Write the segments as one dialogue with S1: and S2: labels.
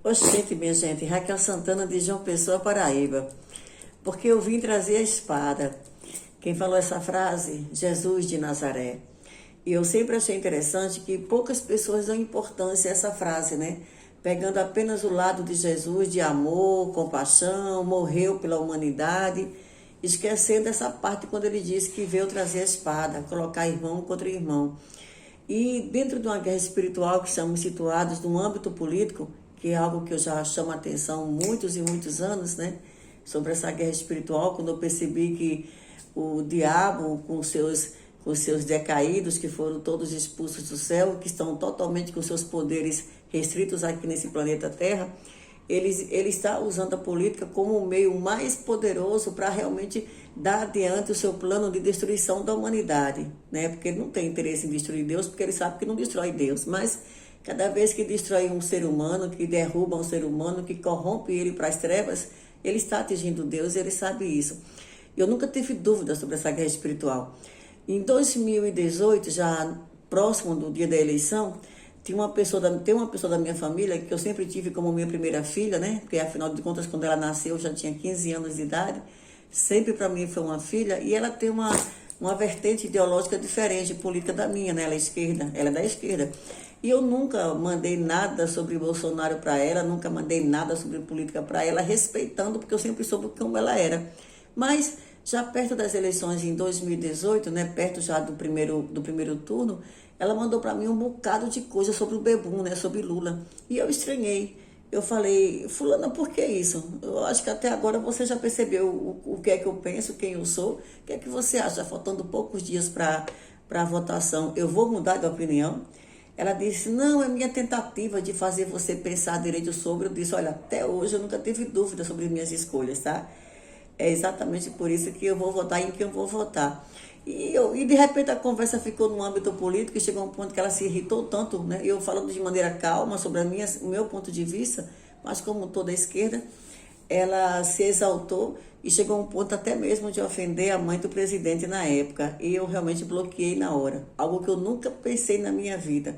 S1: Oxente, minha gente, Raquel Santana de João Pessoa, Paraíba. Porque eu vim trazer a espada. Quem falou essa frase? Jesus de Nazaré. E eu sempre achei interessante que poucas pessoas dão importância a essa frase, né? Pegando apenas o lado de Jesus, de amor, compaixão, morreu pela humanidade, esquecendo essa parte quando ele disse que veio trazer a espada, colocar irmão contra irmão. E dentro de uma guerra espiritual que estamos situados no âmbito político, que é algo que eu já chamo a atenção muitos e muitos anos, né? Sobre essa guerra espiritual, quando eu percebi que o diabo, com seus decaídos, que foram todos expulsos do céu, que estão totalmente com seus poderes restritos aqui nesse planeta Terra, ele está usando a política como o meio mais poderoso para realmente dar adiante o seu plano de destruição da humanidade, né? Porque ele não tem interesse em destruir Deus, porque ele sabe que não destrói Deus, mas cada vez que destrói um ser humano, que derruba um ser humano, que corrompe ele para as trevas, ele está atingindo Deus e ele sabe isso. Eu nunca tive dúvida sobre essa guerra espiritual. Em 2018, já próximo do dia da eleição, tem uma pessoa da minha família que eu sempre tive como minha primeira filha, né? Porque afinal de contas, quando ela nasceu, eu já tinha 15 anos de idade. Sempre para mim foi uma filha e ela tem uma vertente ideológica diferente, política da minha, né? Ela é esquerda, ela é da esquerda. E eu nunca mandei nada sobre Bolsonaro para ela, nunca mandei nada sobre política para ela, respeitando, porque eu sempre soube como ela era. Mas já perto das eleições em 2018, né, perto já do primeiro turno, ela mandou para mim um bocado de coisa sobre o Bebum, né, sobre Lula. E eu estranhei. Eu falei, fulana, por que isso? Eu acho que até agora você já percebeu o que é que eu penso, quem eu sou. O que é que você acha? Faltando poucos dias para a votação, eu vou mudar de opinião? Ela disse, não, é minha tentativa de fazer você pensar direito sobre. Eu disse, olha, até hoje eu nunca tive dúvida sobre minhas escolhas, tá? É exatamente por isso que eu vou votar em quem eu vou votar. E de repente a conversa ficou no âmbito político e chegou a um ponto que ela se irritou tanto, né? Eu falando de maneira calma sobre o meu ponto de vista, mas como toda a esquerda, ela se exaltou e chegou a um ponto até mesmo de ofender a mãe do presidente na época. E eu realmente bloqueei na hora, algo que eu nunca pensei na minha vida.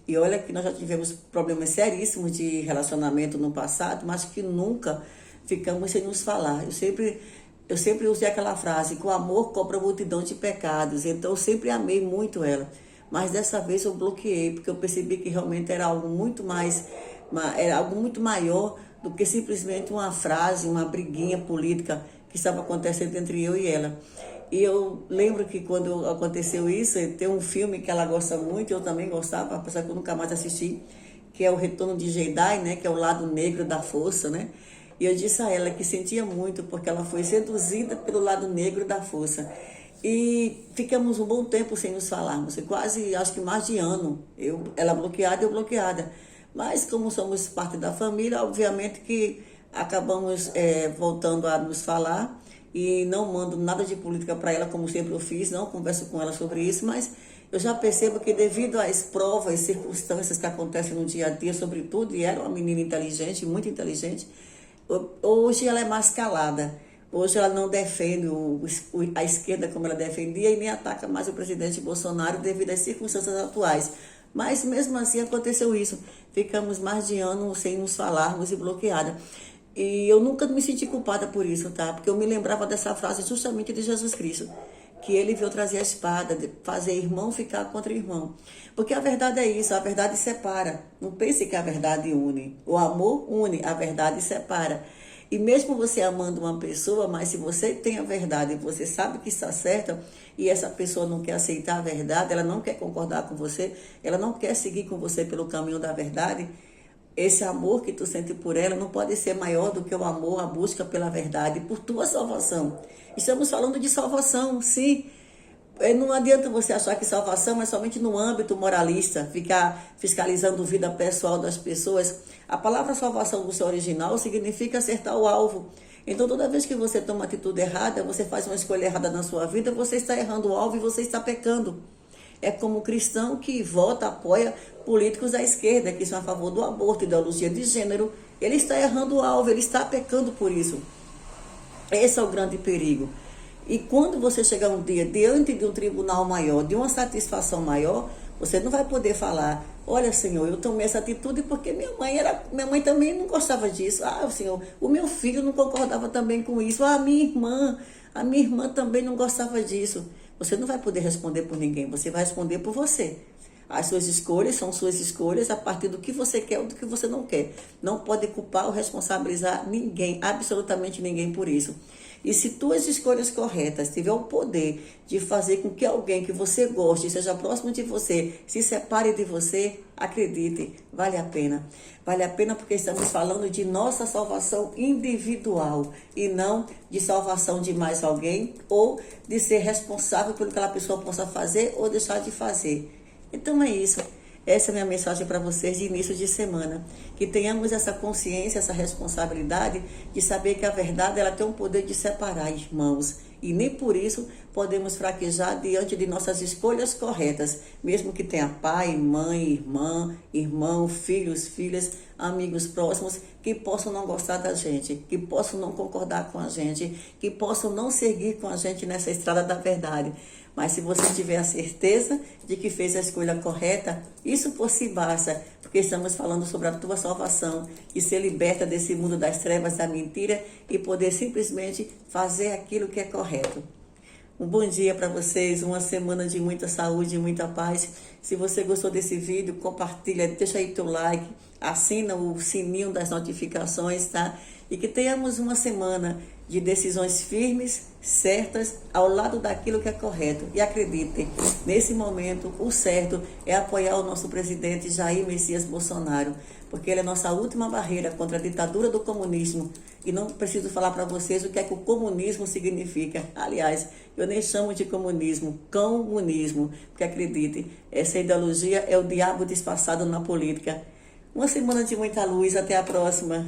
S1: E olha que nós já tivemos problemas seríssimos de relacionamento no passado, mas que nunca ficamos sem nos falar. Eu sempre usei aquela frase, que o amor cobra multidão de pecados. Então eu sempre amei muito ela. Mas dessa vez eu bloqueei, porque eu percebi que realmente era algo muito maior do que simplesmente uma frase, uma briguinha política que estava acontecendo entre eu e ela. E eu lembro que quando aconteceu isso, tem um filme que ela gosta muito, eu também gostava, apesar que eu nunca mais assisti, que é o Retorno de Jedi, né, que é o lado negro da força, né? E eu disse a ela que sentia muito, porque ela foi seduzida pelo lado negro da força. E ficamos um bom tempo sem nos falarmos, quase, acho que mais de ano. Ela bloqueada, eu bloqueada. Mas como somos parte da família, obviamente que acabamos voltando a nos falar. E não mando nada de política para ela, como sempre eu fiz, não converso com ela sobre isso, mas eu já percebo que devido às provas, circunstâncias que acontecem no dia a dia, sobretudo, e ela é uma menina inteligente, muito inteligente, hoje ela é mais calada. Hoje ela não defende a esquerda como ela defendia e nem ataca mais o presidente Bolsonaro devido às circunstâncias atuais. Mas mesmo assim aconteceu isso. Ficamos mais de ano sem nos falarmos e bloqueada. E eu nunca me senti culpada por isso, tá? Porque eu me lembrava dessa frase justamente de Jesus Cristo, que ele veio trazer a espada, de fazer irmão ficar contra irmão. Porque a verdade é isso, a verdade separa. Não pense que a verdade une. O amor une, a verdade separa. E mesmo você amando uma pessoa, mas se você tem a verdade e você sabe que está certa, e essa pessoa não quer aceitar a verdade, ela não quer concordar com você, ela não quer seguir com você pelo caminho da verdade, esse amor que tu sente por ela não pode ser maior do que o amor, a busca pela verdade, por tua salvação. Estamos falando de salvação, sim. Não adianta você achar que salvação é somente no âmbito moralista, ficar fiscalizando a vida pessoal das pessoas. A palavra salvação no seu original significa acertar o alvo. Então, toda vez que você toma uma atitude errada, você faz uma escolha errada na sua vida, você está errando o alvo e você está pecando. É como cristão que vota, apoia políticos da esquerda, que são a favor do aborto, ideologia de gênero. Ele está errando o alvo, ele está pecando por isso. Esse é o grande perigo. E quando você chegar um dia diante de um tribunal maior, de uma satisfação maior, você não vai poder falar Olha, Senhor, eu tomei essa atitude porque minha mãe também não gostava disso. Ah, Senhor, o meu filho não concordava também com isso. Ah, a minha irmã também não gostava disso. Você não vai poder responder por ninguém, você vai responder por você. As suas escolhas são suas escolhas a partir do que você quer ou do que você não quer. Não pode culpar ou responsabilizar ninguém, absolutamente ninguém por isso. E se tuas escolhas corretas tiver o poder de fazer com que alguém que você goste, seja próximo de você, se separe de você, acredite, vale a pena. Vale a pena porque estamos falando de nossa salvação individual e não de salvação de mais alguém ou de ser responsável pelo que aquela pessoa possa fazer ou deixar de fazer. Então é isso. Essa é a minha mensagem para vocês de início de semana. Que tenhamos essa consciência, essa responsabilidade de saber que a verdade ela tem um poder de separar irmãos. E nem por isso podemos fraquejar diante de nossas escolhas corretas. Mesmo que tenha pai, mãe, irmã, irmão, filhos, filhas, amigos próximos que possam não gostar da gente, que possam não concordar com a gente, que possam não seguir com a gente nessa estrada da verdade. Mas se você tiver a certeza de que fez a escolha correta, isso por si basta, porque estamos falando sobre a tua salvação e ser liberta desse mundo das trevas, da mentira e poder simplesmente fazer aquilo que é correto. Um bom dia para vocês, uma semana de muita saúde e muita paz. Se você gostou desse vídeo, compartilha, deixa aí teu like, assina o sininho das notificações, tá? E que tenhamos uma semana de decisões firmes, certas, ao lado daquilo que é correto. E acreditem, nesse momento, o certo é apoiar o nosso presidente Jair Messias Bolsonaro, porque ele é a nossa última barreira contra a ditadura do comunismo. E não preciso falar para vocês o que é que o comunismo significa. Aliás, eu nem chamo de comunismo, comunismo, porque acreditem, essa ideologia é o diabo disfarçado na política. Uma semana de muita luz, até a próxima.